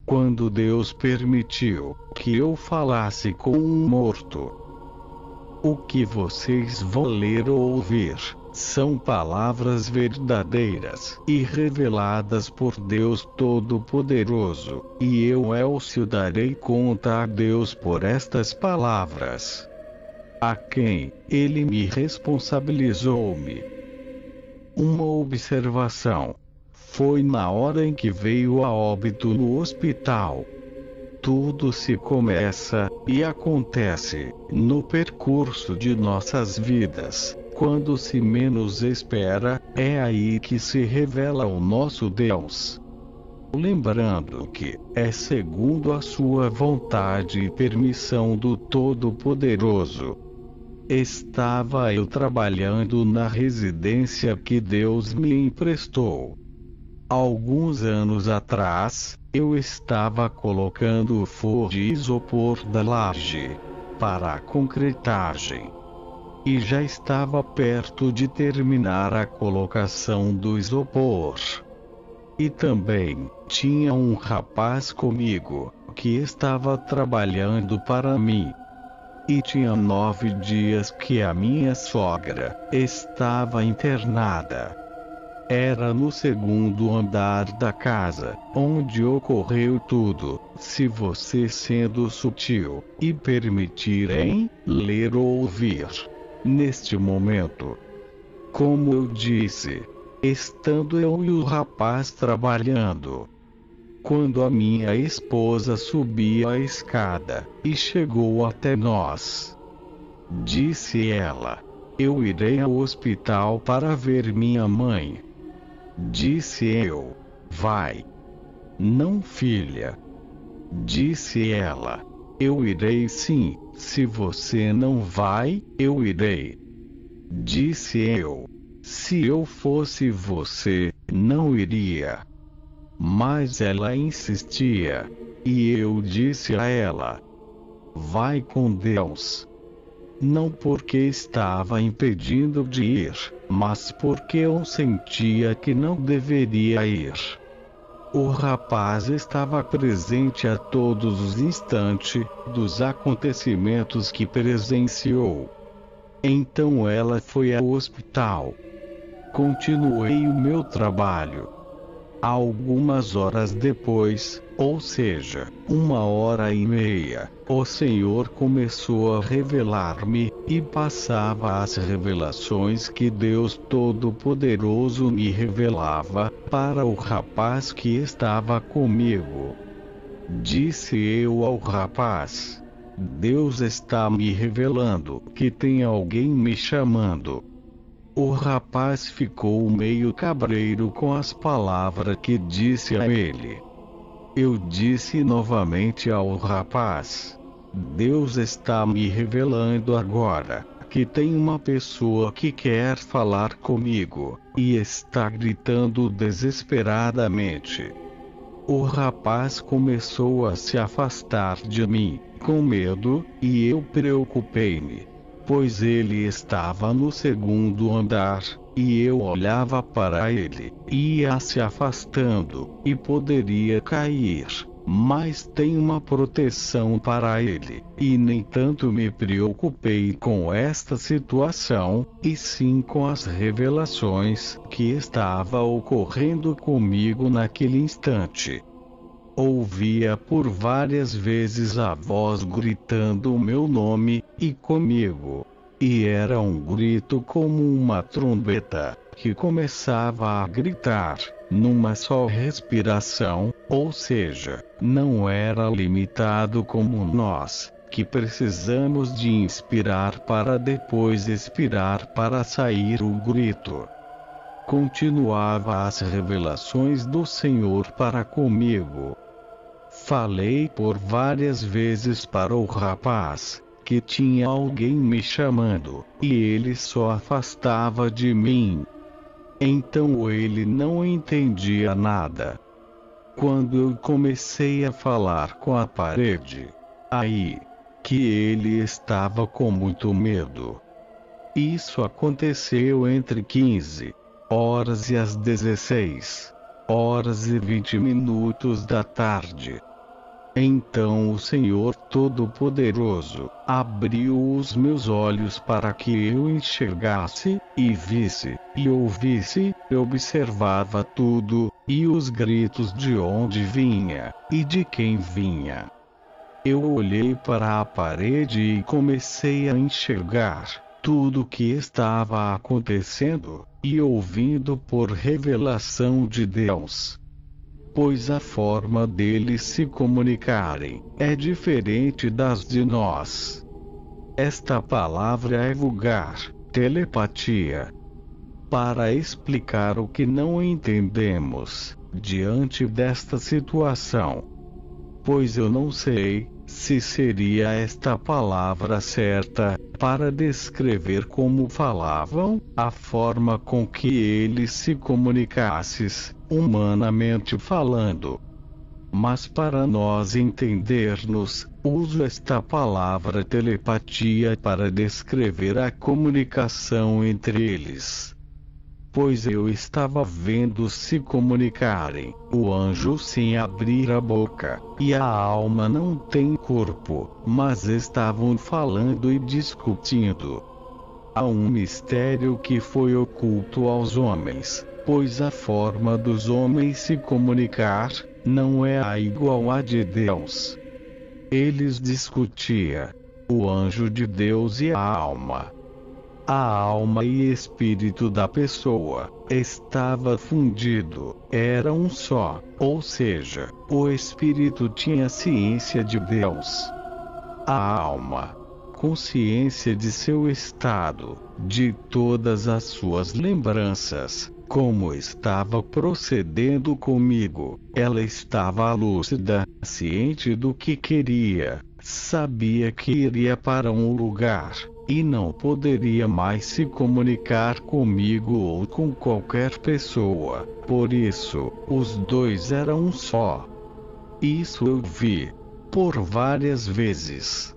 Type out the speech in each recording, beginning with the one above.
Quando Deus permitiu que eu falasse com um morto. O que vocês vão ler ou ouvir são palavras verdadeiras e reveladas por Deus Todo-Poderoso, e eu, Elcio, darei conta a Deus por estas palavras, a quem Ele me responsabilizou-me. Uma observação. Foi na hora em que veio a óbito no hospital. Tudo se começa e acontece no percurso de nossas vidas. Quando se menos espera, é aí que se revela o nosso Deus. Lembrando que é segundo a sua vontade e permissão do Todo-Poderoso. Estava eu trabalhando na residência que Deus me emprestou. Alguns anos atrás, eu estava colocando o forro de isopor da laje para a concretagem. E já estava perto de terminar a colocação do isopor. E também tinha um rapaz comigo, que estava trabalhando para mim. E tinha 9 dias que a minha sogra estava internada. Era no segundo andar da casa, onde ocorreu tudo, se você sendo sutil, e permitirem ler ou ouvir. Neste momento, como eu disse, estando eu e o rapaz trabalhando, quando a minha esposa subia a escada, e chegou até nós, disse ela, eu irei ao hospital para ver minha mãe. Disse eu, vai. Não, filha. Disse ela, eu irei sim, se você não vai, eu irei. Disse eu, se eu fosse você, não iria. Mas ela insistia, e eu disse a ela, vai com Deus. Não porque estava impedindo de ir, mas porque eu sentia que não deveria ir. O rapaz estava presente a todos os instantes dos acontecimentos que presenciou. Então ela foi ao hospital. Continuei o meu trabalho. Algumas horas depois, ou seja, 1h30, o Senhor começou a revelar-me, e passava as revelações que Deus Todo-Poderoso me revelava, para o rapaz que estava comigo. Disse eu ao rapaz, Deus está me revelando que tem alguém me chamando. O rapaz ficou meio cabreiro com as palavras que disse a ele. Eu disse novamente ao rapaz, Deus está me revelando agora, que tem uma pessoa que quer falar comigo, e está gritando desesperadamente. O rapaz começou a se afastar de mim, com medo, e eu preocupei-me. Pois ele estava no segundo andar, e eu olhava para ele, ia se afastando, e poderia cair, mas tem uma proteção para ele, e nem tanto me preocupei com esta situação, e sim com as revelações que estava ocorrendo comigo naquele instante. Ouvia por várias vezes a voz gritando o meu nome, e comigo. E era um grito como uma trombeta, que começava a gritar, numa só respiração, ou seja, não era limitado como nós, que precisamos de inspirar para depois expirar para sair o grito. Continuava as revelações do Senhor para comigo. Falei por várias vezes para o rapaz, que tinha alguém me chamando, e ele só afastava de mim. Então ele não entendia nada. Quando eu comecei a falar com a parede, aí que ele estava com muito medo. Isso aconteceu entre 15 horas e as 16 horas e 20 minutos da tarde. Então o Senhor Todo-Poderoso abriu os meus olhos para que eu enxergasse, e visse, e ouvisse, e observava tudo, e os gritos de onde vinha, e de quem vinha. Eu olhei para a parede e comecei a enxergar tudo o que estava acontecendo, e ouvindo por revelação de Deus. Pois a forma deles se comunicarem é diferente das de nós. Esta palavra é vulgar, telepatia. Para explicar o que não entendemos, diante desta situação. Pois eu não sei se seria esta palavra certa, para descrever como falavam, a forma com que eles se comunicassem, humanamente falando. Mas para nós entendermos, uso esta palavra telepatia para descrever a comunicação entre eles. Pois eu estava vendo se comunicarem, o anjo sem abrir a boca, e a alma não tem corpo, mas estavam falando e discutindo. Há um mistério que foi oculto aos homens, pois a forma dos homens se comunicar não é a igual à de Deus. Eles discutiam o anjo de Deus e a alma. A alma e espírito da pessoa estava fundido, era um só, ou seja, o espírito tinha ciência de Deus. A alma, consciência de seu estado, de todas as suas lembranças, como estava procedendo comigo, ela estava lúcida, ciente do que queria, sabia que iria para um lugar, e não poderia mais se comunicar comigo ou com qualquer pessoa, por isso, os dois eram um só. Isso eu vi, por várias vezes.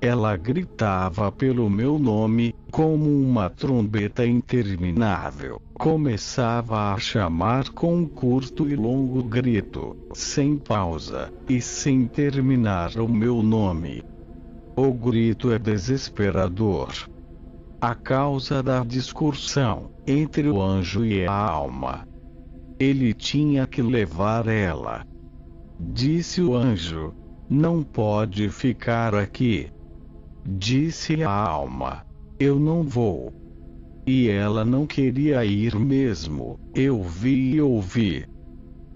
Ela gritava pelo meu nome, como uma trombeta interminável, começava a chamar com um curto e longo grito, sem pausa, e sem terminar o meu nome. O grito é desesperador. A causa da discussão entre o anjo e a alma. Ele tinha que levar ela. Disse o anjo: não pode ficar aqui. Disse a alma: eu não vou. E ela não queria ir mesmo. Eu vi e ouvi.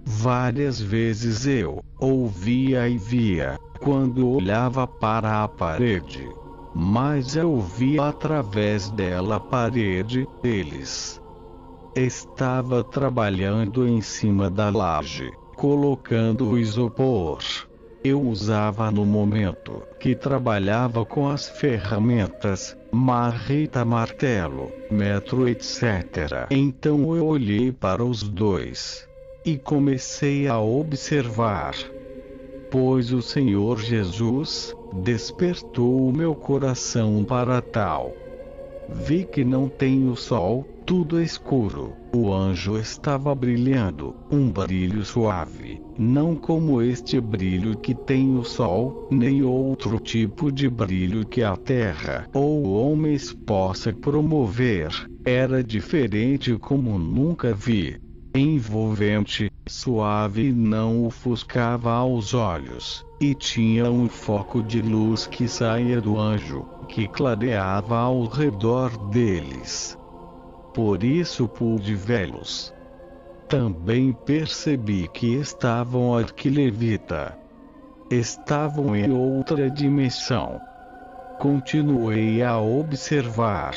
Várias vezes eu ouvia e via, quando olhava para a parede. Mas eu via através dela a parede deles. Estava trabalhando em cima da laje, colocando o isopor. Eu usava no momento que trabalhava com as ferramentas, marreta, martelo, metro, etc. Então eu olhei para os dois e comecei a observar. Pois o Senhor Jesus despertou o meu coração para tal. Vi que não tem o sol, tudo escuro. O anjo estava brilhando, um brilho suave, não como este brilho que tem o sol, nem outro tipo de brilho que a terra ou homens possa promover. Era diferente como nunca vi. Envolvente, suave e não ofuscava aos olhos, e tinha um foco de luz que saía do anjo, que clareava ao redor deles. Por isso pude vê-los. Também percebi que estavam arquilevita. Estavam em outra dimensão. Continuei a observar.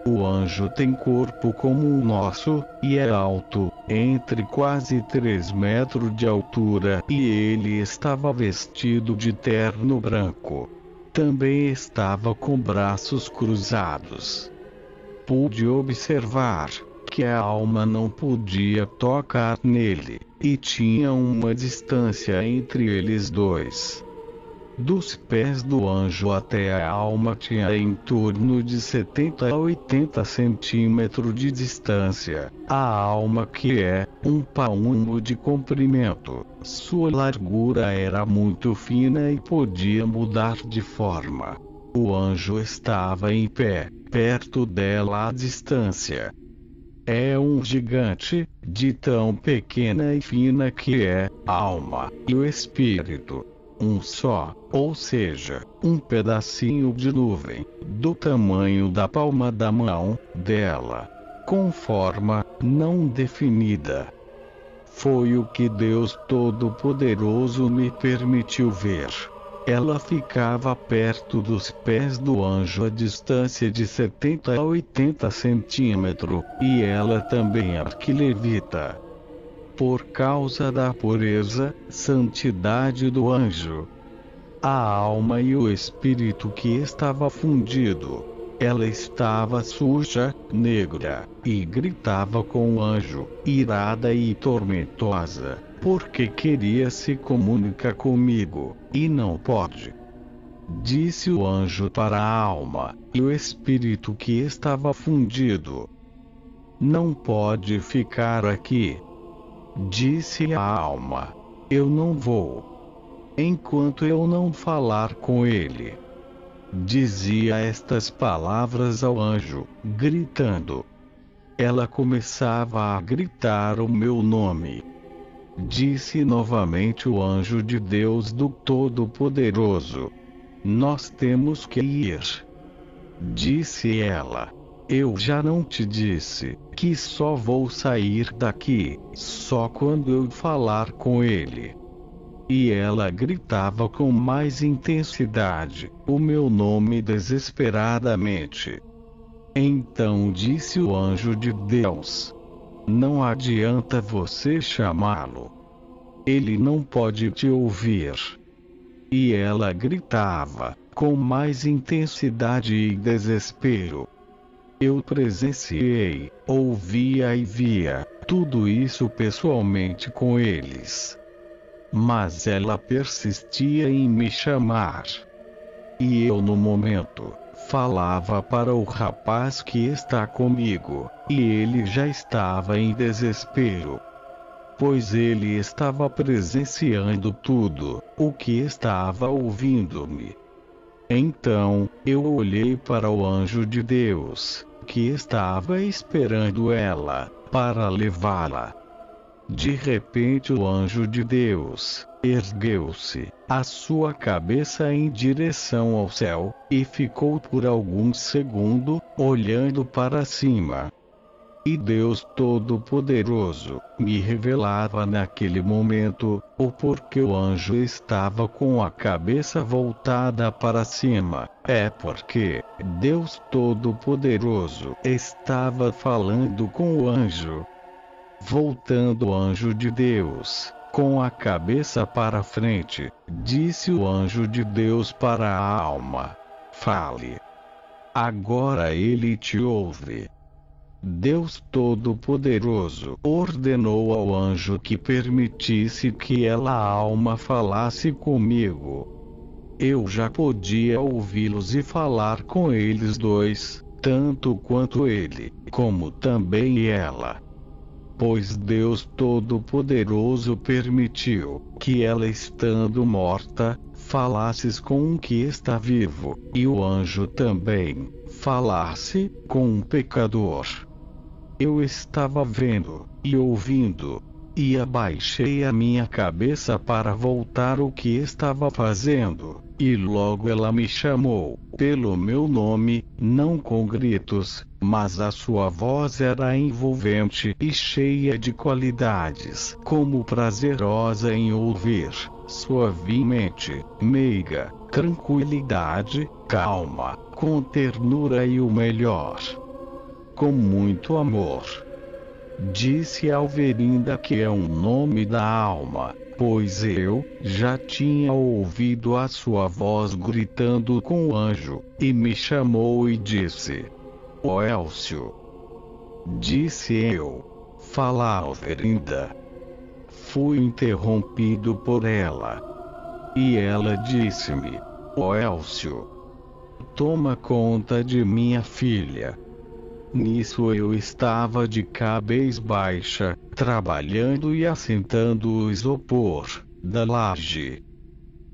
O anjo tem corpo como o nosso, e é alto, entre quase 3 metros de altura, e ele estava vestido de terno branco. Também estava com braços cruzados. Pude observar que a alma não podia tocar nele, e tinha uma distância entre eles dois. Dos pés do anjo até a alma tinha em torno de 70 a 80 centímetros de distância. A alma, que é um palmo de comprimento, sua largura era muito fina e podia mudar de forma. O anjo estava em pé, perto dela à distância. É um gigante, de tão pequena e fina que é a alma e o espírito. Um só, ou seja, um pedacinho de nuvem, do tamanho da palma da mão dela, com forma não definida. Foi o que Deus Todo-Poderoso me permitiu ver. Ela ficava perto dos pés do anjo a distância de 70 a 80 centímetros, e ela também arquilevita. Por causa da pureza, santidade do anjo. A alma e o espírito que estava fundido. Ela estava suja, negra, e gritava com o anjo, irada e tormentosa, porque queria se comunicar comigo, e não pode. Disse o anjo para a alma, e o espírito que estava fundido: não pode ficar aqui. Disse a alma: eu não vou, enquanto eu não falar com ele. Dizia estas palavras ao anjo, gritando. Ela começava a gritar o meu nome. Disse novamente o anjo de Deus do Todo-Poderoso: nós temos que ir. Disse ela: eu já não te disse que só vou sair daqui só quando eu falar com ele? E ela gritava com mais intensidade o meu nome desesperadamente. Então disse o anjo de Deus: não adianta você chamá-lo. Ele não pode te ouvir. E ela gritava com mais intensidade e desespero. Eu presenciei, ouvia e via tudo isso pessoalmente com eles. Mas ela persistia em me chamar. E eu, no momento, falava para o rapaz que está comigo, e ele já estava em desespero. Pois ele estava presenciando tudo o que estava ouvindo-me. Então, eu olhei para o anjo de Deus, que estava esperando ela, para levá-la. De repente o anjo de Deus ergueu-se, a sua cabeça em direção ao céu, e ficou por alguns segundos, olhando para cima. E Deus Todo-Poderoso me revelava naquele momento o porquê o anjo estava com a cabeça voltada para cima. É porque Deus Todo-Poderoso estava falando com o anjo. Voltando o anjo de Deus, com a cabeça para frente, disse o anjo de Deus para a alma: fale. Agora ele te ouve. Deus Todo-Poderoso ordenou ao anjo que permitisse que a alma falasse comigo. Eu já podia ouvi-los e falar com eles dois, tanto quanto ele, como também ela. Pois Deus Todo-Poderoso permitiu que ela, estando morta, falasses com um que está vivo, e o anjo também falasse com um pecador. Eu estava vendo e ouvindo, e abaixei a minha cabeça para voltar o que estava fazendo, e logo ela me chamou pelo meu nome, não com gritos, mas a sua voz era envolvente e cheia de qualidades, como prazerosa em ouvir. suavemente, meiga, tranquilidade, calma, com ternura e o melhor, com muito amor. Disse Alverinda que é um nome da alma, pois eu já tinha ouvido a sua voz gritando com o anjo, e me chamou e disse: "Ó Elcio." Disse eu: "Fala, Alverinda." Fui interrompido por ela. E ela disse-me: "Ó Elcio, toma conta de minha filha." Nisso eu estava de cabeça baixa, trabalhando e assentando o isopor da laje.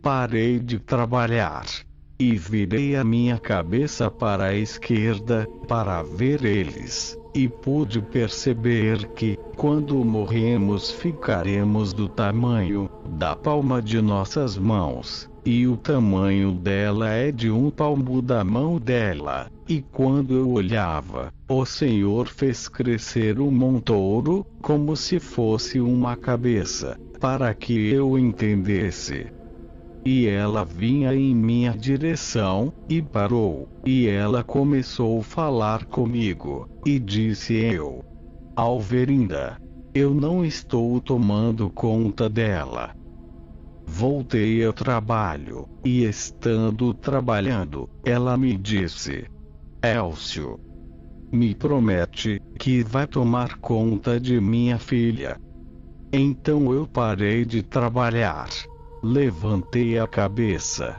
Parei de trabalhar e virei a minha cabeça para a esquerda, para ver eles, e pude perceber que, quando morremos, ficaremos do tamanho da palma de nossas mãos, e o tamanho dela é de um palmo da mão dela. E quando eu olhava, o Senhor fez crescer um montouro, como se fosse uma cabeça, para que eu entendesse. E ela vinha em minha direção, e parou, e ela começou a falar comigo, e disse eu: "Alverinda, eu não estou tomando conta dela." Voltei ao trabalho, e estando trabalhando, ela me disse: "Elcio, me promete que vai tomar conta de minha filha." Então eu parei de trabalhar, levantei a cabeça,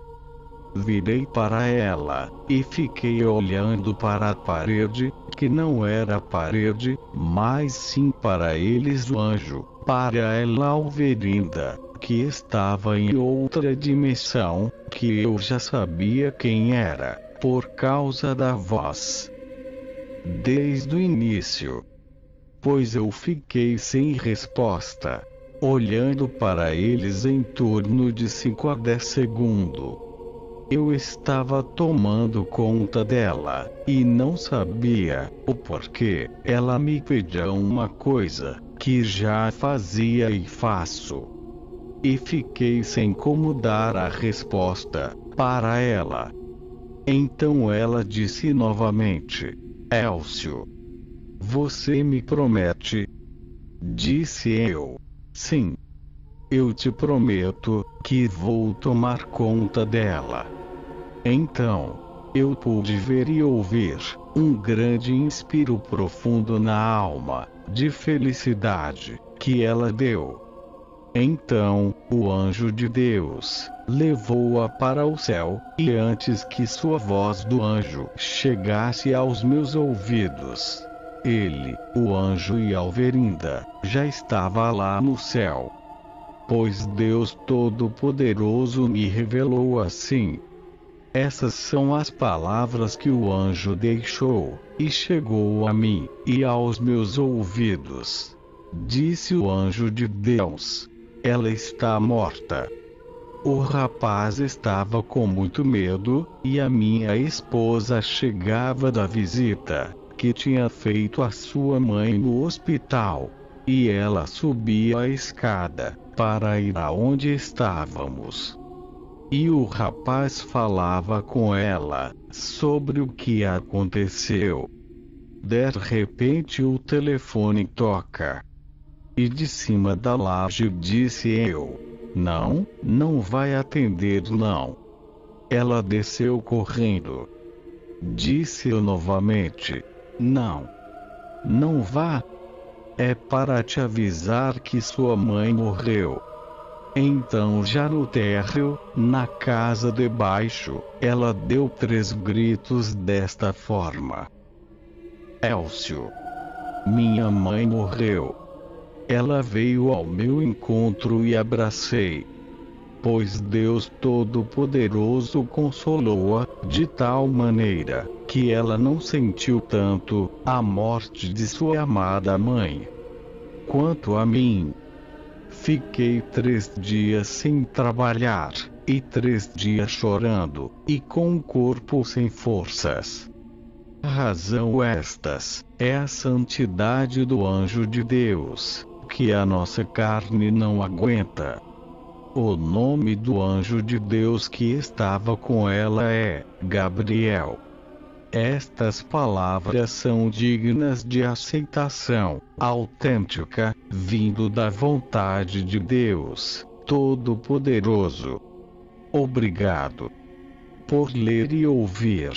virei para ela, e fiquei olhando para a parede, que não era a parede, mas sim para eles o anjo, para ela Alverinda, que estava em outra dimensão, que eu já sabia quem era, por causa da voz. Desde o início. Pois eu fiquei sem resposta, olhando para eles em torno de 5 a 10 segundos. Eu estava tomando conta dela, e não sabia o porquê. Ela me pedia uma coisa, que já fazia e faço. E fiquei sem como dar a resposta para ela. Então ela disse novamente: "Elcio, você me promete?" Disse eu: "Sim. Eu te prometo que vou tomar conta dela." Então, eu pude ver e ouvir um grande inspiro profundo na alma, de felicidade, que ela deu. Então, o anjo de Deus levou-a para o céu, e antes que sua voz do anjo chegasse aos meus ouvidos, ele, o anjo e Alverinda, já estava lá no céu. Pois Deus Todo-Poderoso me revelou assim. Essas são as palavras que o anjo deixou, e chegou a mim, e aos meus ouvidos. Disse o anjo de Deus: "Ela está morta." O rapaz estava com muito medo, e a minha esposa chegava da visita que tinha feito a sua mãe no hospital, e ela subia a escada para ir aonde estávamos. E o rapaz falava com ela sobre o que aconteceu. De repente o telefone toca. E de cima da laje disse eu: Não vai atender não." Ela desceu correndo. Disse eu novamente: Não vá. É para te avisar que sua mãe morreu." Então já no térreo, na casa de baixo, ela deu 3 gritos desta forma: "Elcio, minha mãe morreu." Ela veio ao meu encontro e abracei. Pois Deus Todo-Poderoso consolou-a de tal maneira que ela não sentiu tanto a morte de sua amada mãe. Quanto a mim, fiquei 3 dias sem trabalhar, e 3 dias chorando, e com o corpo sem forças. A razão estas é a santidade do anjo de Deus, que a nossa carne não aguenta. O nome do anjo de Deus que estava com ela é Gabriel. Estas palavras são dignas de aceitação, autêntica, vindo da vontade de Deus Todo-Poderoso. Obrigado por ler e ouvir.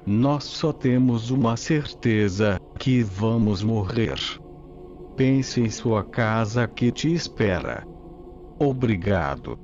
Nós só temos uma certeza, que vamos morrer. Pense em sua casa que te espera. Obrigado.